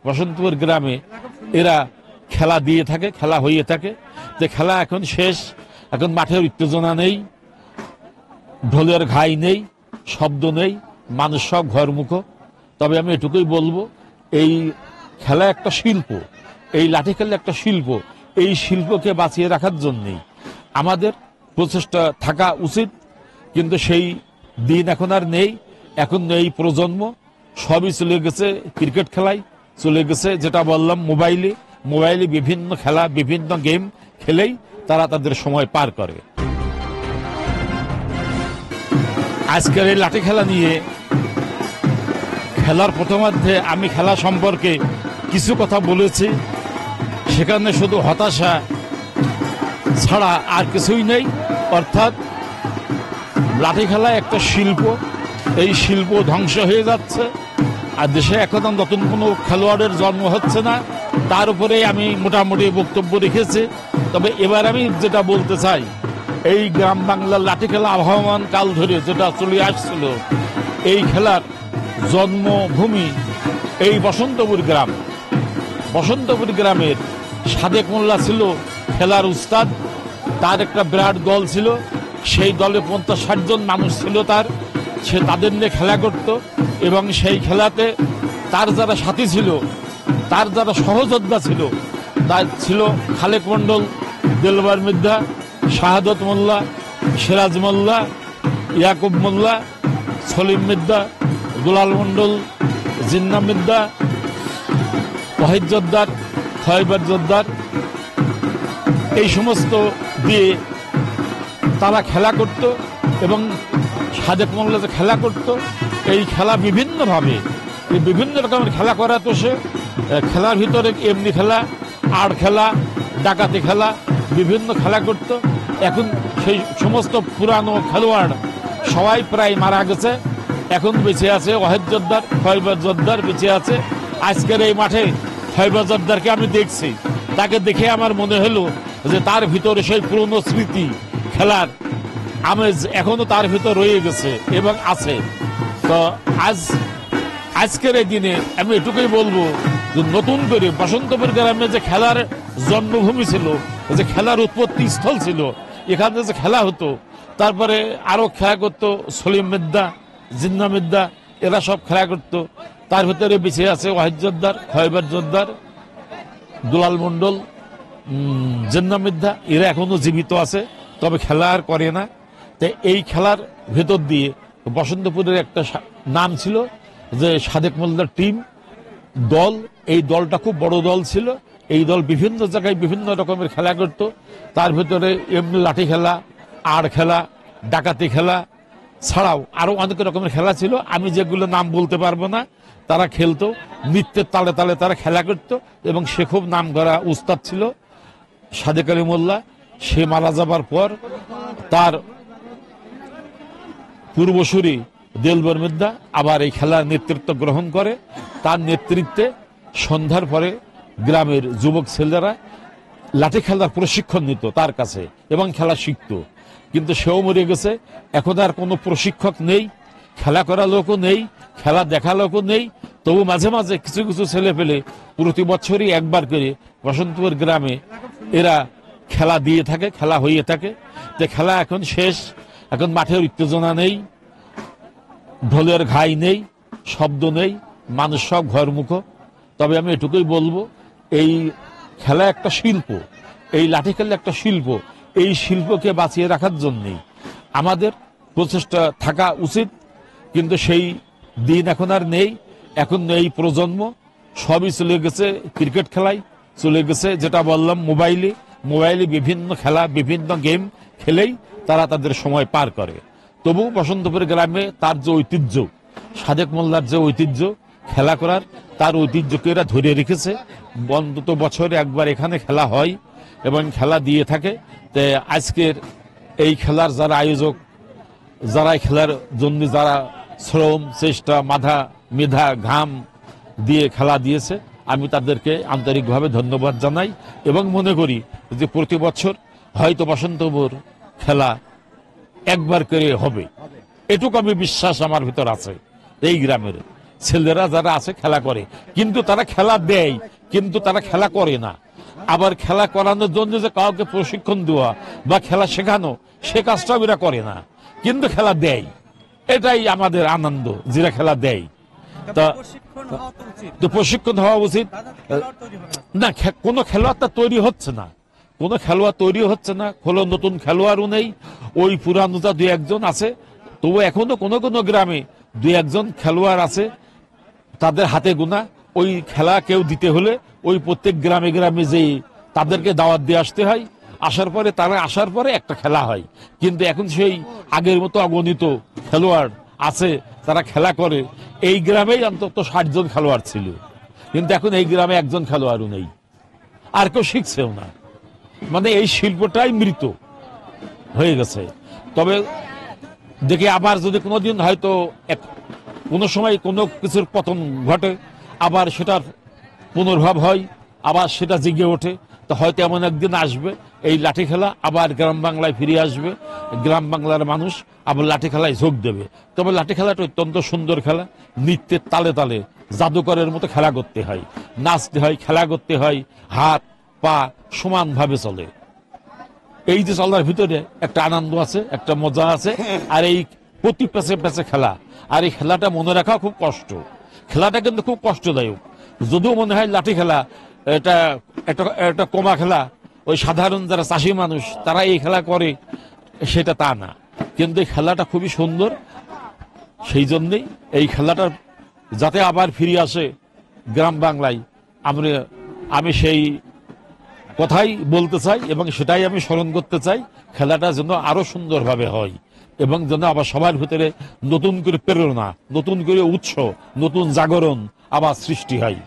বসন্তপুর গ্রামে এরা খেলা দিয়ে থাকে, খেলা হয়ে থাকে। যে খেলা এখন শেষ, এখন মাঠের উত্তেজনা নেই, ঢোলের ঘাই নেই, শব্দ নেই, মানুষ সব ঘরমুখো। তবে আমি এটুকুই বলবো, এই খেলা একটা শিল্প, এই লাঠি খেলা একটা শিল্প। এই শিল্পকে বাঁচিয়ে রাখার জন্যেই আমাদের প্রচেষ্টা থাকা উচিত। কিন্তু সেই দিন এখন আর নেই। এখন এই প্রজন্ম সবই চলে গেছে ক্রিকেট খেলায়, চলে গেছে যেটা বললাম মোবাইলে বিভিন্ন খেলা, বিভিন্ন গেম খেলেই তারা তাদের সময় পার করে। আজকের এই লাঠি খেলা নিয়ে খেলার প্রথমার্ধে আমি খেলা সম্পর্কে কিছু কথা বলেছি। সেখানে শুধু হতাশা ছাড়া আর কিছুই নেই। অর্থাৎ লাঠি খেলা একটা শিল্প, এই শিল্প ধ্বংস হয়ে যাচ্ছে। আর দেশে এখন নতুন কোনো খেলোয়াড়ের জন্ম হচ্ছে না। তার উপরে আমি মোটামুটি বক্তব্য রেখেছি। তবে এবার আমি যেটা বলতে চাই, এই গ্রাম বাংলার লাঠি খেলা আবহমান কাল ধরে যেটা চলে আসছিল, এই খেলার জন্মভূমি এই বসন্তপুর গ্রাম। বসন্তপুর গ্রামের সাদেক মোল্লা ছিল খেলার উস্তাদ। তার একটা বিরাট দল ছিল, সেই দলে 50-60 জন মানুষ ছিল তার। সে তাদের নিয়ে খেলা করত এবং সেই খেলাতে তার যারা সাথী ছিল, তার যারা সহযোদ্ধা ছিল, তার ছিল খালেক মণ্ডল, দেলবার মির্জা, শাহাদত মোল্লা, সিরাজ মোল্লা, ইয়াকুব মোল্লা, সলিম মির্জা, দুলাল মণ্ডল, জিন্না মির্জা, ওয়াহিদ জোদ্দার, খয়বার জোদ্দার। এই সমস্ত দিয়ে তারা খেলা করত এবং সাদেক মোল্লা যে খেলা করত, এই খেলা বিভিন্নভাবে, বিভিন্ন রকমের খেলা করা। তো সে খেলার ভিতরে এমনি খেলা, আড় খেলা, ডাকাতি খেলা, বিভিন্ন খেলা করত। এখন সেই সমস্ত পুরানো খেলোয়াড় সবাই প্রায় মারা গেছে। এখন বেঁচে আছে ওয়াহিদ জোদ্দার, খয়বার জোদ্দার বেঁচে আছে। আজকের এই মাঠে খয়বার জোদ্দারকে আমি দেখছি, তাকে দেখে আমার মনে হলো যে তার ভিতরে সেই পুরনো স্মৃতি, খেলার আমেজ এখনো তার ভিতর রয়ে গেছে এবং আছে। তো আজকের এই দিনে আমি এটুকুই বলবো যে নতুন করে বসন্তপুর গ্রামে যে খেলার জন্মভূমি ছিল, যে খেলার উৎপত্তি স্থল ছিল, এখানে যে খেলা হতো, তারপরে আরো খেলা করতো সলিম মির্জা, জিন্না মির্জা, এরা সব খেলা করতো। তার ভিতরে বেঁচে আছে ওয়াহিদ জোদ্দার, খয়বার জোদ্দার, দুলাল মণ্ডল, জিন্না মির্জা, এরা এখনো জীবিত আছে, তবে খেলা আর করে না। তাই এই খেলার ভেতর দিয়ে বসন্তপুরের একটা নাম ছিল যে সাদেক মোল্লার টিম, দল। এই দলটা খুব বড় দল ছিল। এই দল বিভিন্ন জায়গায় বিভিন্ন রকমের খেলা করত। তার ভিতরে এমনি লাঠি খেলা, আড় খেলা, ডাকাতি খেলা ছাড়াও আরো অনেক রকমের খেলা ছিল, আমি যেগুলো নাম বলতে পারবো না। তারা খেলতো, নৃত্যের তালে তালে তারা খেলা করত এবং সে খুব নাম করা উস্তাদ ছিল সাদেক আলী মোল্লা। সে মারা যাবার পর তার পূর্বসূরি দেলবর মির্জা আবার এই খেলার নেতৃত্ব গ্রহণ করে। তার নেতৃত্বে সন্ধ্যার পরে গ্রামের যুবক ছেলেরা লাঠি খেলার প্রশিক্ষণ নিত তার কাছে এবং খেলা শিখত। কিন্তু সেও মরে গেছে। এখন আর কোনো প্রশিক্ষক নেই, খেলা করা লোকও নেই, খেলা দেখা লোকও নেই। তবু মাঝে মাঝে কিছু কিছু ছেলে পেলে প্রতি বছরই একবার করে বসন্তপুর গ্রামে এরা খেলা দিয়ে থাকে, খেলা হয়ে থাকে। যে খেলা এখন শেষ, এখন মাঠের উত্তেজনা নেই, ঢোলের ঘাই নেই, শব্দ নেই, মানুষ সব ঘরমুখো। তবে আমি এটুকুই বলবো, এই খেলা একটা শিল্প, এই লাঠি খেলা একটা শিল্প। এই শিল্পকে বাঁচিয়ে রাখার জন্যেই আমাদের প্রচেষ্টা থাকা উচিত। কিন্তু সেই দিন এখন আর নেই। এখন এই প্রজন্ম সবই চলে গেছে ক্রিকেট খেলায়, চলে গেছে যেটা বললাম মোবাইলে বিভিন্ন খেলা, বিভিন্ন গেম খেলেই তারা তাদের সময় পার করে। তবু বসন্তপুর গ্রামে তার যে ঐতিহ্য, সাদেক মোল্লার যে ঐতিহ্য খেলা করার, তার ঐতিহ্যকে এরা ধরে রেখেছে। অন্তত বছরে একবার এখানে খেলা হয় এবং খেলা দিয়ে থাকে। তো আজকের এই খেলার যারা আয়োজক, যারা খেলার জন্য যারা শ্রম, চেষ্টা, মেধা, ঘাম দিয়ে খেলা দিয়েছে, আমি তাদেরকে আন্তরিকভাবে ধন্যবাদ জানাই এবং মনে করি যে প্রতি বছর হয়তো বসন্তপুর খেলা একবার করে হবে, এটুকু আমি বিশ্বাস আমার ভিতর আছে এই গ্রামের। ছেলেরা যারা আছে খেলা করে, কিন্তু তারা খেলা দেয়, কিন্তু তারা খেলা করে না। আবার খেলা করানোর জন্য যে কাউকে প্রশিক্ষণ দেওয়া বা খেলা শেখানো, সে কাজটাও এরা করে না, কিন্তু খেলা দেয়। এটাই আমাদের আনন্দ, যারা খেলা দেয়। তা তো প্রশিক্ষণ হওয়া উচিত না। কোনো খেলোয়াড় তা তৈরি হচ্ছে না, কোনো খেলোয়াড় তৈরি হচ্ছে না, কোনো নতুন খেলোয়াড়ও নেই। ওই পুরানোটা দুই একজন আছে, তবু এখনো কোনো কোনো গ্রামে দুই একজন খেলোয়াড় আছে, তাদের হাতে গোনা। ওই খেলা কেউ দিতে হলে ওই প্রত্যেক গ্রামে গ্রামে যেই তাদেরকে দাওয়াত দিয়ে আসতে হয়, আসার পরে তারা আসার পরে একটা খেলা হয়। কিন্তু এখন সেই আগের মতো অগণিত খেলোয়াড় আছে, তারা খেলা করে। এই গ্রামেই অন্তত 60 জন খেলোয়াড় ছিল, কিন্তু এখন এই গ্রামে একজন খেলোয়াড়ও নেই, আর কেউ শিখছেও না। মানে এই শিল্পটাই মৃত হয়ে গেছে। তবে দেখি আবার যদি কোনোদিন হয়তো কোনো সময় কোনো কিছুর পতন ঘটে, আবার সেটার পুনর্ভাব হয়, আবার সেটা জেগে ওঠে, তো হয়তো এমন একদিন আসবে এই লাঠি খেলা আবার গ্রাম বাংলায় ফিরে আসবে। গ্রাম বাংলার মানুষ আবার লাঠি খেলায় যোগ দেবে। তবে লাঠি খেলাটা অত্যন্ত সুন্দর খেলা, নৃত্যের তালে তালে জাদুকরের মতো খেলা করতে হয়, নাচতে হয়, খেলা করতে হয়, হাত পা সমানভাবে চলে। এই যে চলার ভিতরে একটা আনন্দ আছে, একটা মজা আছে। আর এই প্রতি প্যাচে প্যাচে খেলা, আর এই খেলাটা মনে রাখা খুব কষ্ট। খেলাটা কিন্তু খুব কষ্টদায়ক। যদিও মনে হয় লাঠি খেলা এটা একটা কমা খেলা, ওই সাধারণ যারা চাষি মানুষ তারা এই খেলা করে, সেটা তা না। কিন্তু এই খেলাটা খুবই সুন্দর। সেই জন্যেই এই খেলাটার যাতে আবার ফিরে আসে গ্রাম বাংলায়, আমি সেই কথাই বলতে চাই এবং সেটাই আমি স্মরণ করতে চাই। খেলাটা যেন আরো সুন্দরভাবে হয় এবং যেন আবার সবার ভিতরে নতুন করে প্রেরণা, নতুন করে উৎস, নতুন জাগরণ আবার সৃষ্টি হয়।